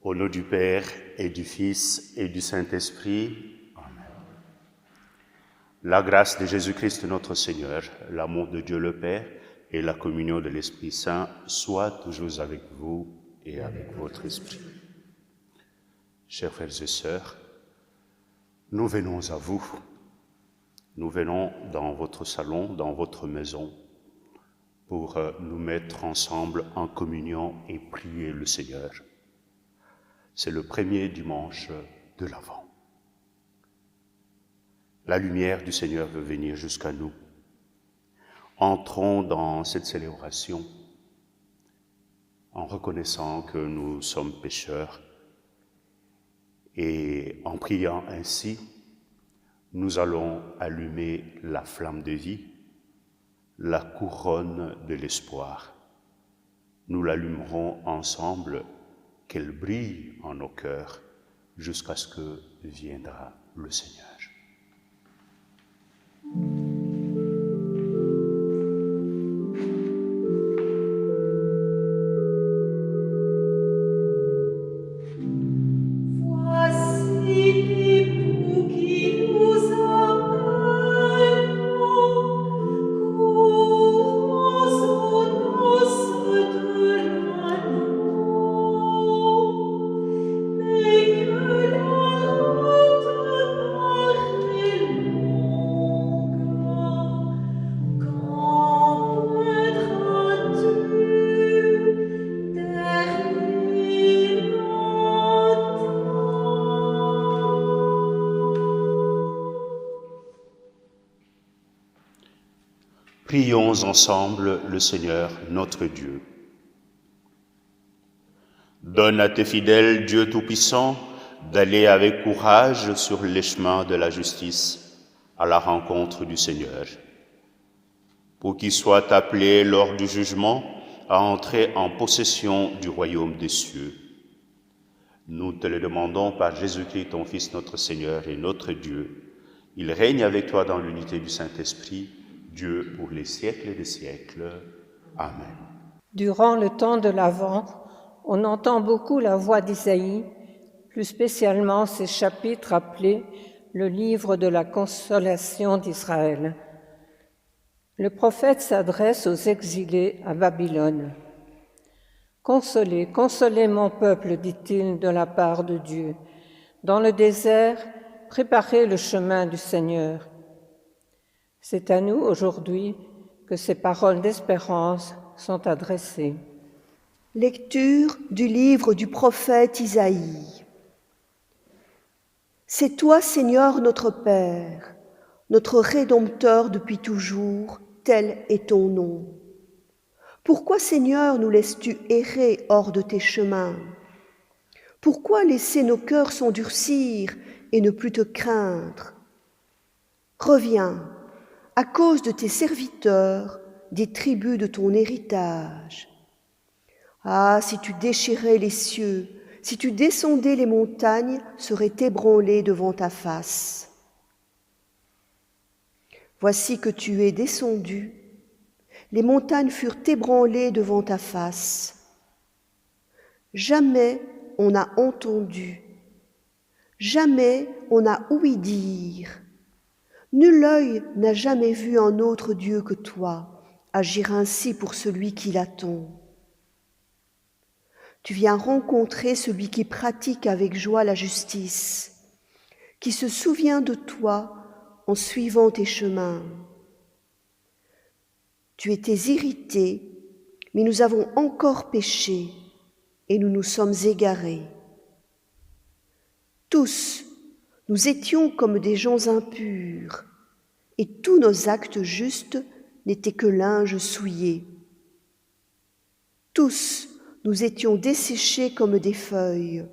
Au nom du Père et du Fils et du Saint-Esprit. Amen. La grâce de Jésus-Christ notre Seigneur, l'amour de Dieu le Père et la communion de l'Esprit Saint soient toujours avec vous et avec votre esprit. Chers frères et sœurs, nous venons à vous. Nous venons dans votre salon, dans votre maison, pour nous mettre ensemble en communion et prier le Seigneur. C'est le premier dimanche de l'Avent. La lumière du Seigneur veut venir jusqu'à nous. Entrons dans cette célébration en reconnaissant que nous sommes pécheurs et en priant ainsi, nous allons allumer la flamme de vie, la couronne de l'espoir. Nous l'allumerons ensemble, qu'elle brille en nos cœurs jusqu'à ce que viendra le Seigneur. Prions ensemble le Seigneur notre Dieu. Donne à tes fidèles, Dieu Tout-Puissant, d'aller avec courage sur les chemins de la justice à la rencontre du Seigneur, pour qu'ils soient appelés lors du jugement à entrer en possession du royaume des cieux. Nous te le demandons par Jésus-Christ, ton Fils, notre Seigneur et notre Dieu. Il règne avec toi dans l'unité du Saint-Esprit, Dieu pour les siècles des siècles. Amen. Durant le temps de l'Avent, on entend beaucoup la voix d'Isaïe, plus spécialement ces chapitres appelés le livre de la consolation d'Israël. Le prophète s'adresse aux exilés à Babylone. « Consolez, consolez mon peuple, dit-il de la part de Dieu. Dans le désert, préparez le chemin du Seigneur. » C'est à nous aujourd'hui que ces paroles d'espérance sont adressées. Lecture du livre du prophète Isaïe. C'est toi, Seigneur, notre Père, notre Rédempteur depuis toujours, tel est ton nom. Pourquoi, Seigneur, nous laisses-tu errer hors de tes chemins? Pourquoi laisser nos cœurs s'endurcir et ne plus te craindre? Reviens, à cause de tes serviteurs, des tribus de ton héritage. Ah, si tu déchirais les cieux, si tu descendais les montagnes, seraient ébranlées devant ta face. Voici que tu es descendu, les montagnes furent ébranlées devant ta face. Jamais on n'a entendu, jamais on n'a ouï dire. Nul œil n'a jamais vu un autre Dieu que toi, agir ainsi pour celui qui l'attend. Tu viens rencontrer celui qui pratique avec joie la justice, qui se souvient de toi en suivant tes chemins. Tu étais irrité, mais nous avons encore péché et nous nous sommes égarés. Tous, nous étions comme des gens impurs, et tous nos actes justes n'étaient que linge souillé. Tous, nous étions desséchés comme des feuilles,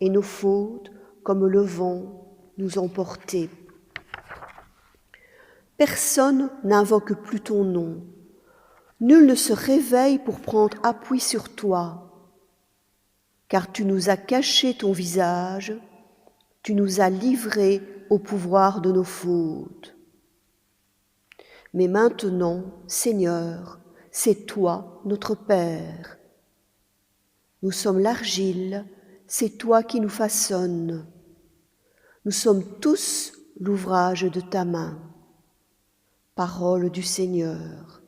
et nos fautes, comme le vent, nous emportaient. Personne n'invoque plus ton nom. Nul ne se réveille pour prendre appui sur toi, car tu nous as caché ton visage, tu nous as livrés au pouvoir de nos fautes. Mais maintenant, Seigneur, c'est toi notre Père. Nous sommes l'argile, c'est toi qui nous façonnes. Nous sommes tous l'ouvrage de ta main. Parole du Seigneur.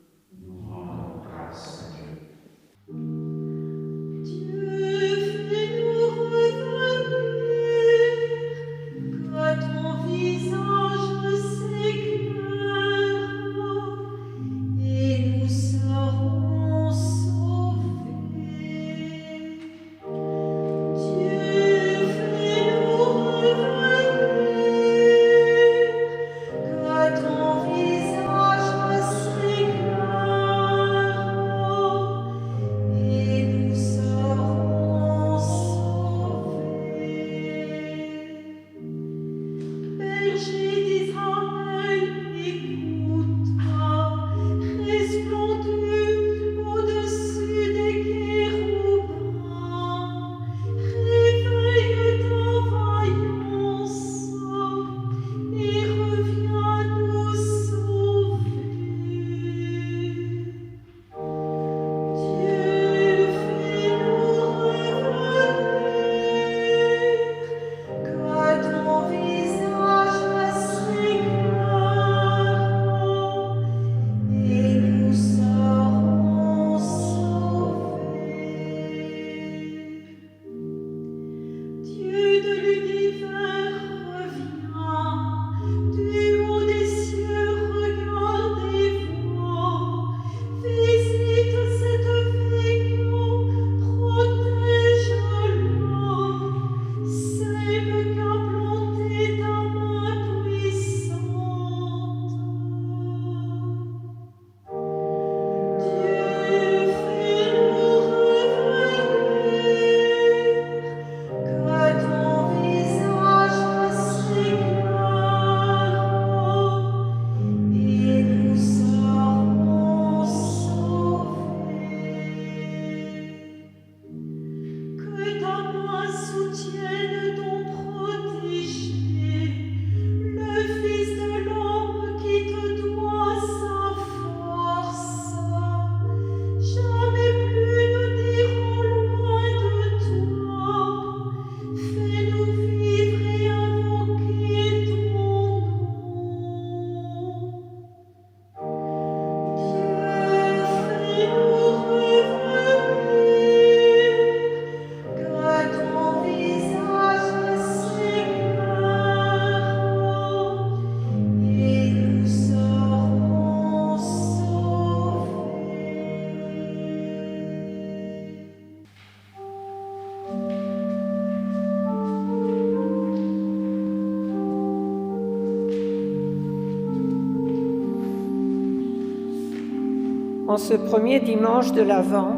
En ce premier dimanche de l'Avent,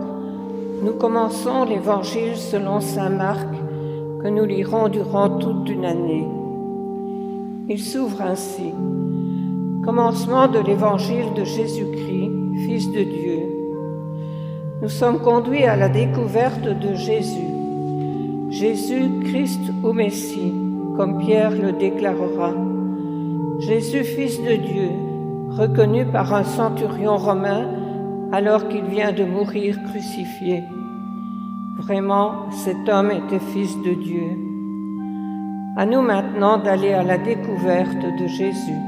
nous commençons l'Évangile selon saint Marc que nous lirons durant toute une année. Il s'ouvre ainsi. Commencement de l'Évangile de Jésus-Christ, Fils de Dieu. Nous sommes conduits à la découverte de Jésus. Jésus, Christ ou Messie, comme Pierre le déclarera. Jésus, Fils de Dieu, reconnu par un centurion romain alors qu'il vient de mourir crucifié. Vraiment, cet homme était Fils de Dieu. À nous maintenant d'aller à la découverte de Jésus.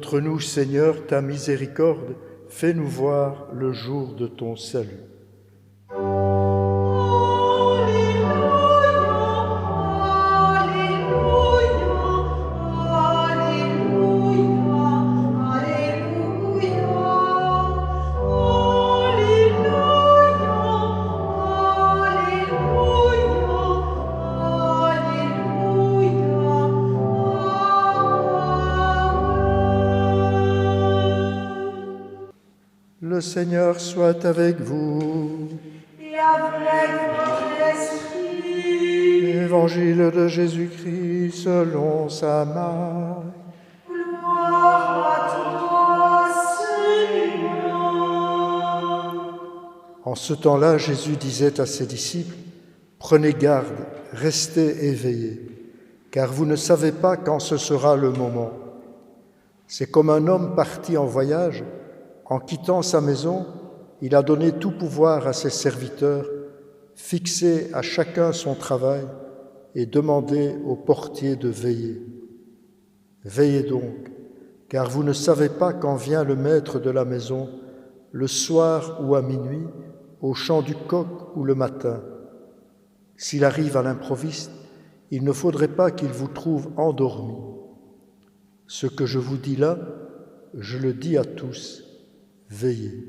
Montre-nous, Seigneur, ta miséricorde, fais-nous voir le jour de ton salut. Alléluia, Alléluia, Alléluia. Le Seigneur soit avec vous. Et avec votre esprit. Évangile de Jésus-Christ selon saint Marc. Gloire à toi, Seigneur. En ce temps-là, Jésus disait à ses disciples, « Prenez garde, restez éveillés, car vous ne savez pas quand ce sera le moment. C'est comme un homme parti en voyage, en quittant sa maison, il a donné tout pouvoir à ses serviteurs, fixé à chacun son travail et demandé au portier de veiller. Veillez donc, car vous ne savez pas quand vient le maître de la maison, le soir ou à minuit, au chant du coq ou le matin. S'il arrive à l'improviste, il ne faudrait pas qu'il vous trouve endormis. Ce que je vous dis là, je le dis à tous, veillez. »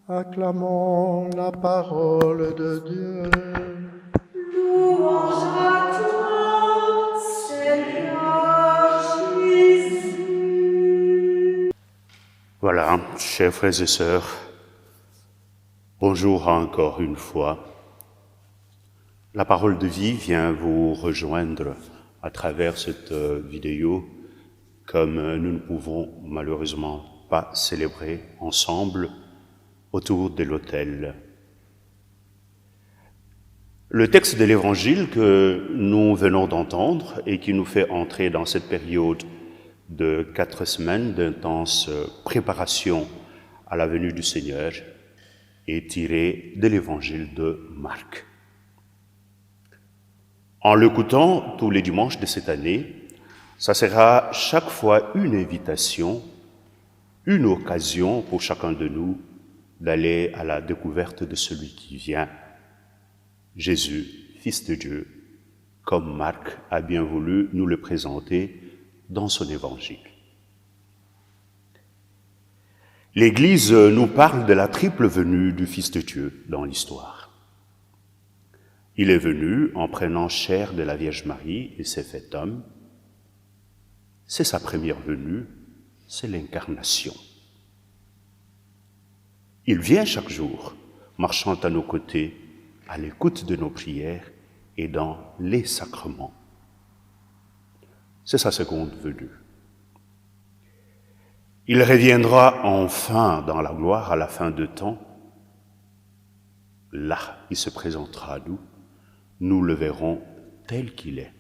Acclamons la parole de Dieu. Louange à toi, Seigneur Jésus. Voilà, chers frères et sœurs, bonjour encore une fois. La parole de vie vient vous rejoindre à travers cette vidéo, comme nous ne pouvons malheureusement pas célébrer ensemble autour de l'autel. Le texte de l'Évangile que nous venons d'entendre et qui nous fait entrer dans cette période de 4 semaines d'intense préparation à la venue du Seigneur est tiré de l'Évangile de Marc. En l'écoutant tous les dimanches de cette année, ça sera chaque fois une invitation, une occasion pour chacun de nous d'aller à la découverte de celui qui vient, Jésus, Fils de Dieu, comme Marc a bien voulu nous le présenter dans son évangile. L'Église nous parle de la triple venue du Fils de Dieu dans l'histoire. Il est venu en prenant chair de la Vierge Marie et s'est fait homme. C'est sa première venue, c'est l'incarnation. Il vient chaque jour, marchant à nos côtés, à l'écoute de nos prières et dans les sacrements. C'est sa seconde venue. Il reviendra enfin dans la gloire à la fin de temps. Là, il se présentera à nous. Nous le verrons tel qu'il est.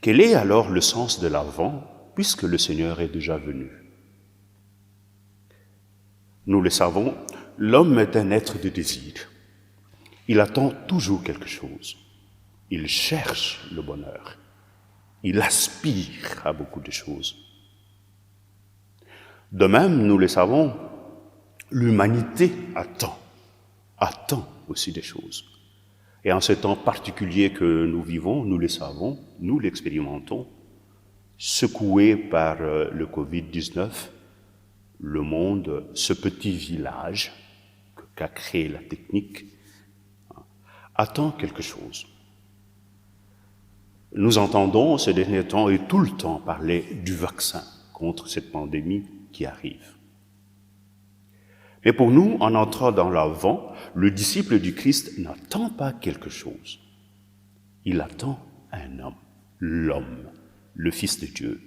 Quel est alors le sens de l'Avent, puisque le Seigneur est déjà venu? Nous le savons, l'homme est un être de désir. Il attend toujours quelque chose. Il cherche le bonheur. Il aspire à beaucoup de choses. De même, nous le savons, l'humanité attend aussi des choses. Et en ce temps particulier que nous vivons, nous le savons, nous l'expérimentons, secoué par le Covid-19, le monde, ce petit village qu'a créé la technique, attend quelque chose. Nous entendons ces derniers temps et tout le temps parler du vaccin contre cette pandémie qui arrive. Mais pour nous, en entrant dans l'Avent, le disciple du Christ n'attend pas quelque chose. Il attend un homme, l'homme, le Fils de Dieu.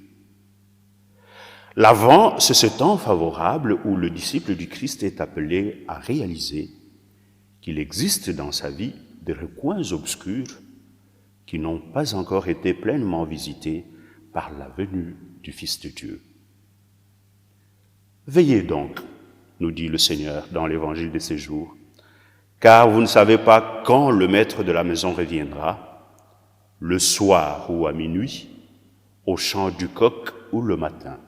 L'Avent, c'est ce temps favorable où le disciple du Christ est appelé à réaliser qu'il existe dans sa vie des recoins obscurs qui n'ont pas encore été pleinement visités par la venue du Fils de Dieu. Veillez donc, nous dit le Seigneur dans l'évangile de ces jours, car vous ne savez pas quand le maître de la maison reviendra, le soir ou à minuit, au chant du coq ou le matin.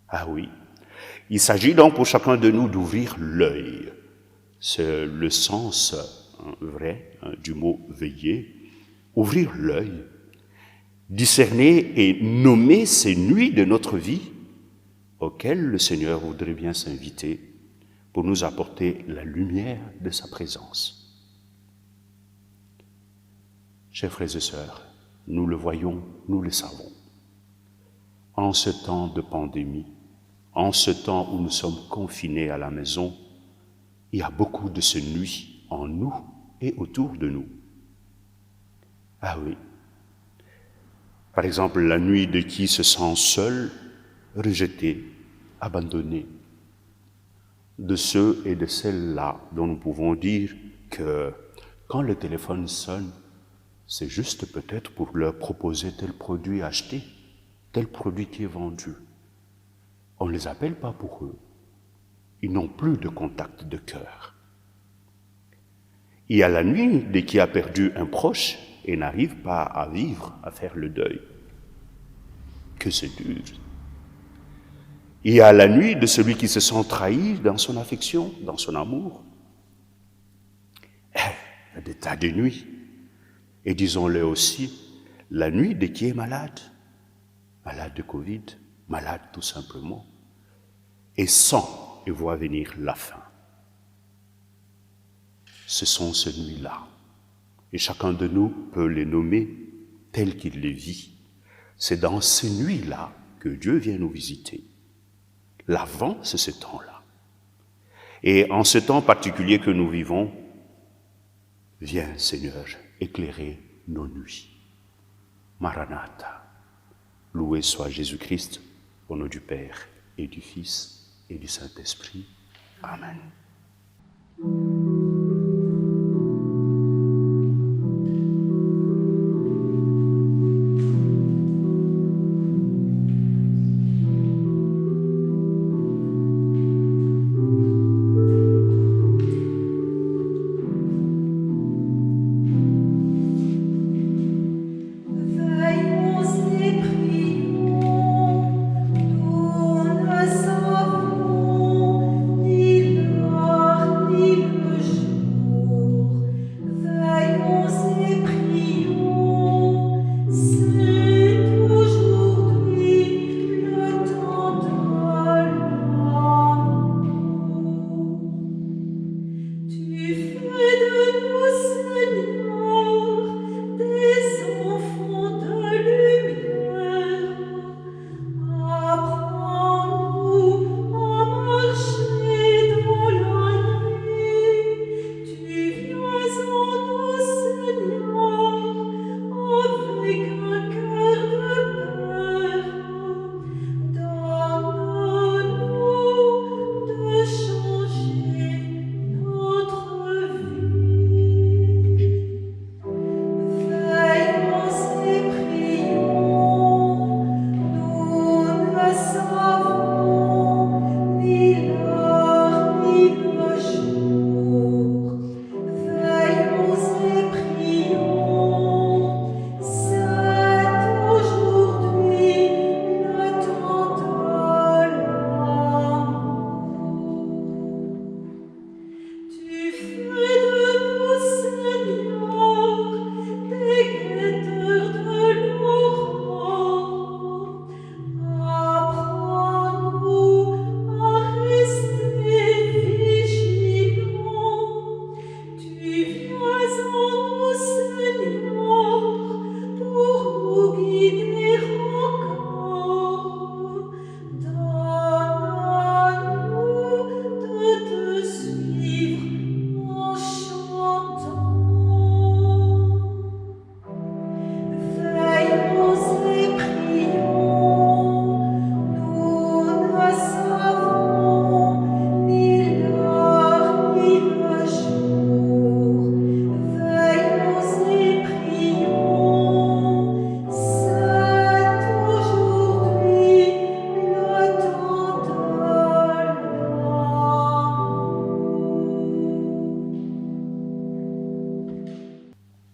Ah oui, il s'agit donc pour chacun de nous d'ouvrir l'œil. C'est le sens vrai du mot veiller, ouvrir l'œil, discerner et nommer ces nuits de notre vie auxquelles le Seigneur voudrait bien s'inviter pour nous apporter la lumière de sa présence. Chers frères et sœurs, nous le voyons, nous le savons. En ce temps de pandémie, En ce temps où nous sommes confinés à la maison, il y a beaucoup de ce nuit en nous et autour de nous. Ah oui. Par exemple, la nuit de qui se sent seul, rejeté, abandonné. De ceux et de celles-là dont nous pouvons dire que quand le téléphone sonne, c'est juste peut-être pour leur proposer tel produit acheté, tel produit qui est vendu. On ne les appelle pas pour eux. Ils n'ont plus de contact de cœur. Il y a la nuit de qui a perdu un proche et n'arrive pas à vivre, à faire le deuil. Que c'est dur. Il y a la nuit de celui qui se sent trahi dans son affection, dans son amour. Il y a des tas de nuits. Et disons-le aussi, la nuit de qui est malade, malade de Covid, malade tout simplement, et sent et voit venir la fin. Ce sont ces nuits-là. Et chacun de nous peut les nommer tels qu'il les vit. C'est dans ces nuits-là que Dieu vient nous visiter. L'avant, c'est ce temps-là. Et en ce temps particulier que nous vivons, viens, Seigneur, éclairer nos nuits. Maranatha. Loué soit Jésus-Christ, au nom du Père et du Fils et du Saint-Esprit. Amen.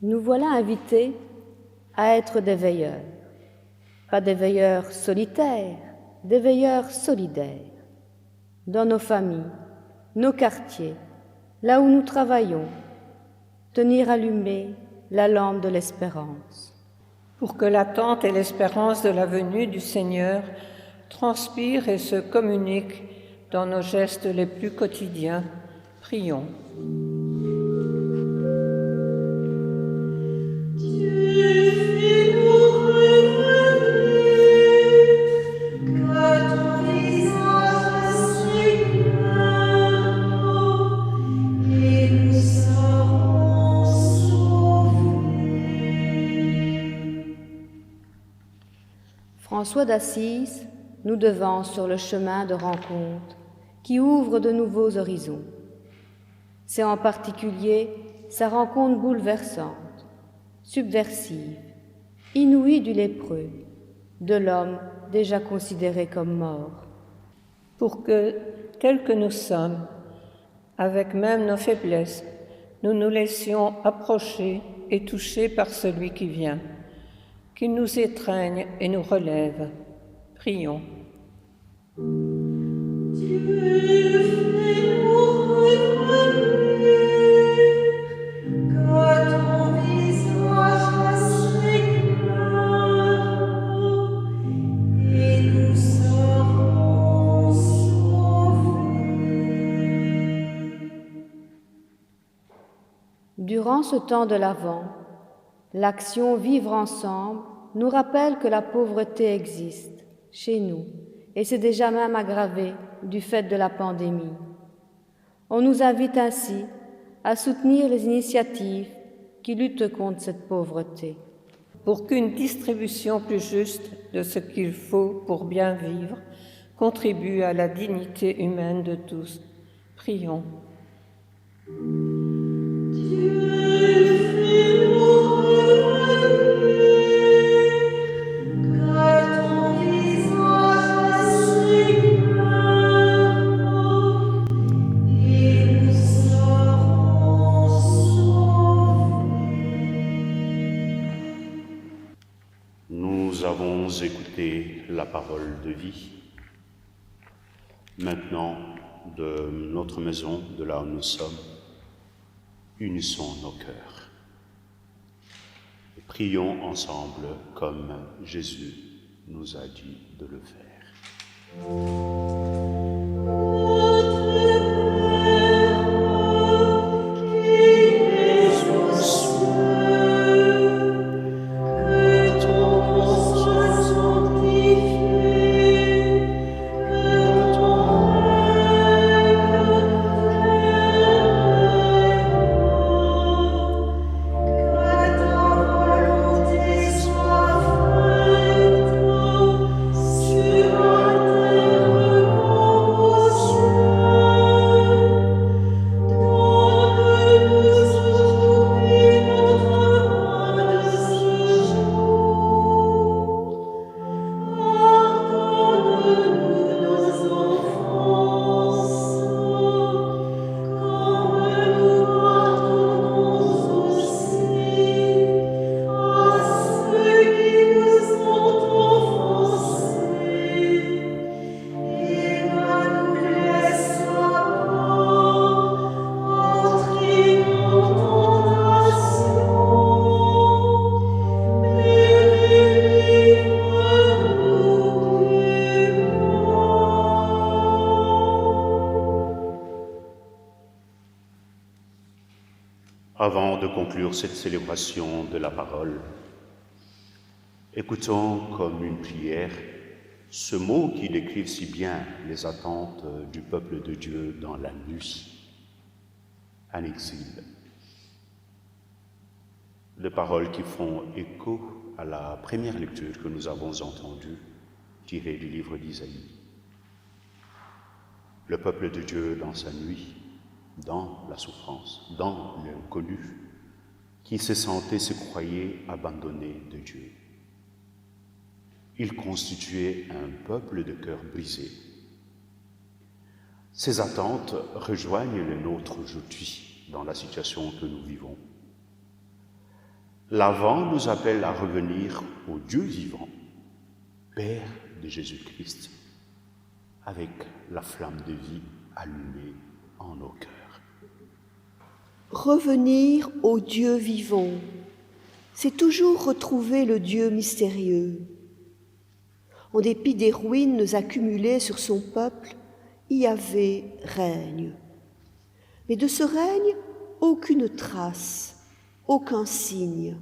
Nous voilà invités à être des veilleurs, pas des veilleurs solitaires, des veilleurs solidaires, dans nos familles, nos quartiers, là où nous travaillons, tenir allumée la lampe de l'espérance. Pour que l'attente et l'espérance de la venue du Seigneur transpirent et se communiquent dans nos gestes les plus quotidiens, prions. Que ton visage François d'Assise nous devance sur le chemin de rencontre qui ouvre de nouveaux horizons. C'est en particulier sa rencontre bouleversante, subversive, inouïe du lépreux, de l'homme déjà considéré comme mort. Pour que, tels que nous sommes, avec même nos faiblesses, nous nous laissions approcher et toucher par celui qui vient, qu'il nous étreigne et nous relève. Prions. Dieu fait-nous revenir, que ton visage s'éclaire, et nous serons sauvés. Durant ce temps de l'Avent, l'action Vivre ensemble nous rappelle que la pauvreté existe chez nous et s'est déjà même aggravée du fait de la pandémie. On nous invite ainsi à soutenir les initiatives qui luttent contre cette pauvreté. Pour qu'une distribution plus juste de ce qu'il faut pour bien vivre contribue à la dignité humaine de tous. Prions. Dieu fait-nous revenir, que ton visage s'éclaire, et nous serons sauvés. Nous avons écouté la parole de vie. Maintenant, de notre maison, de là où nous sommes, unissons nos cœurs. Et prions ensemble comme Jésus nous a dit de le faire. Avant de conclure cette célébration de la parole, écoutons comme une prière ce mot qui décrit si bien les attentes du peuple de Dieu dans la nuit, en exil. Des paroles qui font écho à la première lecture que nous avons entendue, tirée du livre d'Isaïe. Le peuple de Dieu dans sa nuit, dans la souffrance, dans l'inconnu, qui se sentait, se croyait abandonné de Dieu. Il constituait un peuple de cœur brisé. Ces attentes rejoignent les nôtres aujourd'hui dans la situation que nous vivons. L'Avent nous appelle à revenir au Dieu vivant, Père de Jésus-Christ, avec la flamme de vie allumée en nos cœurs. Revenir au Dieu vivant, c'est toujours retrouver le Dieu mystérieux. En dépit des ruines accumulées sur son peuple, Yahvé règne. Mais de ce règne, aucune trace, aucun signe.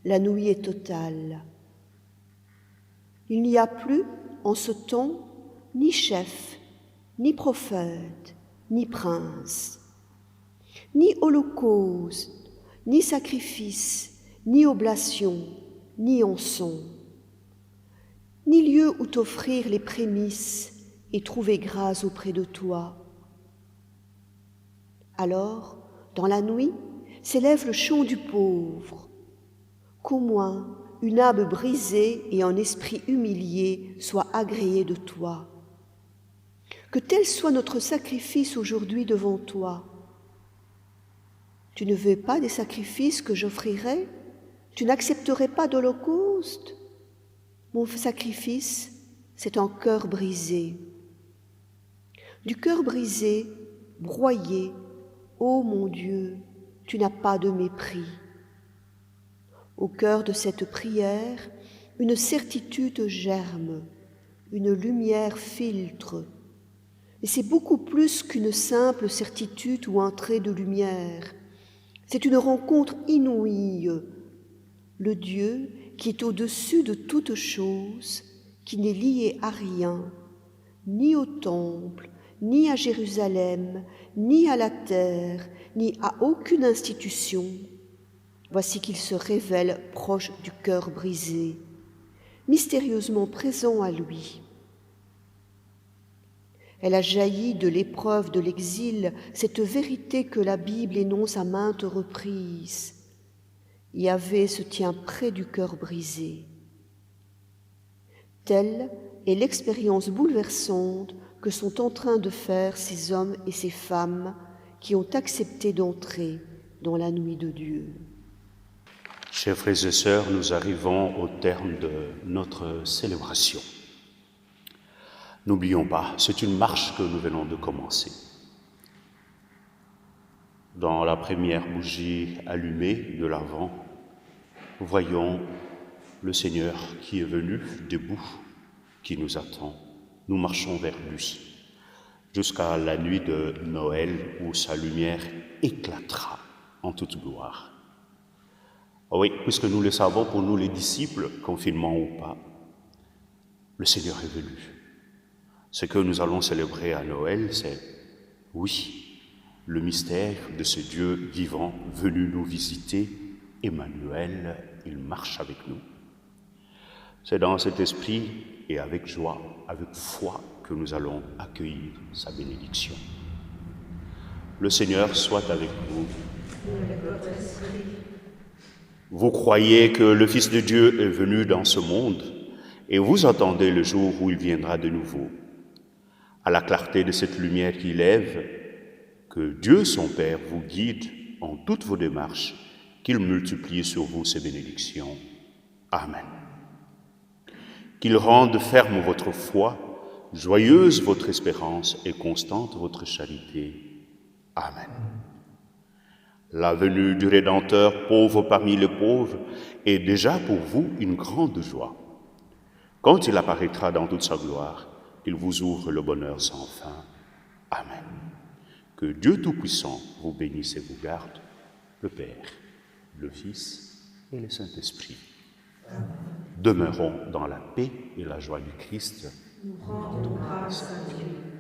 La nuit est totale. Il n'y a plus, en ce temps, ni chef, ni prophète, ni prince, ni holocauste, ni sacrifice, ni oblation, ni encens. ni lieu où t'offrir les prémices et trouver grâce auprès de toi. Alors, dans la nuit, s'élève le chant du pauvre, qu'au moins une âme brisée et un esprit humilié soient agréés de toi. Que tel soit notre sacrifice aujourd'hui devant toi. Tu ne veux pas des sacrifices que j'offrirai? Tu n'accepterais pas d'holocauste? Mon sacrifice, c'est un cœur brisé. Du cœur brisé, broyé, ô mon Dieu, tu n'as pas de mépris. Au cœur de cette prière, une certitude germe, une lumière filtre. Et c'est beaucoup plus qu'une simple certitude ou un trait de lumière. C'est une rencontre inouïe. Le Dieu qui est au-dessus de toute chose, qui n'est lié à rien, ni au temple, ni à Jérusalem, ni à la terre, ni à aucune institution. Voici qu'il se révèle proche du cœur brisé, mystérieusement présent à lui. Elle a jailli de l'épreuve de l'exil, cette vérité que la Bible énonce à maintes reprises. Yahvé se tient près du cœur brisé. Telle est l'expérience bouleversante que sont en train de faire ces hommes et ces femmes qui ont accepté d'entrer dans la nuit de Dieu. Chers frères et sœurs, nous arrivons au terme de notre célébration. N'oublions pas, c'est une marche que nous venons de commencer. Dans la première bougie allumée de l'Avent, voyons le Seigneur qui est venu debout, qui nous attend. Nous marchons vers lui, jusqu'à la nuit de Noël où sa lumière éclatera en toute gloire. Oui, puisque nous le savons pour nous les disciples, confinement ou pas, le Seigneur est venu. Ce que nous allons célébrer à Noël, c'est, oui, le mystère de ce Dieu vivant venu nous visiter. Emmanuel, il marche avec nous. C'est dans cet esprit et avec joie, avec foi, que nous allons accueillir sa bénédiction. Le Seigneur soit avec vous. Vous croyez que le Fils de Dieu est venu dans ce monde et vous attendez le jour où il viendra de nouveau. À la clarté de cette lumière qui lève, que Dieu son Père vous guide en toutes vos démarches, qu'il multiplie sur vous ses bénédictions. Amen. Qu'il rende ferme votre foi, joyeuse votre espérance et constante votre charité. Amen. La venue du Rédempteur, pauvre parmi les pauvres, est déjà pour vous une grande joie. Quand il apparaîtra dans toute sa gloire, il vous ouvre le bonheur sans fin. Amen. Que Dieu Tout-Puissant vous bénisse et vous garde, le Père, le Fils et le Saint-Esprit. Demeurons dans la paix et la joie du Christ. Nous rendons grâce à Dieu.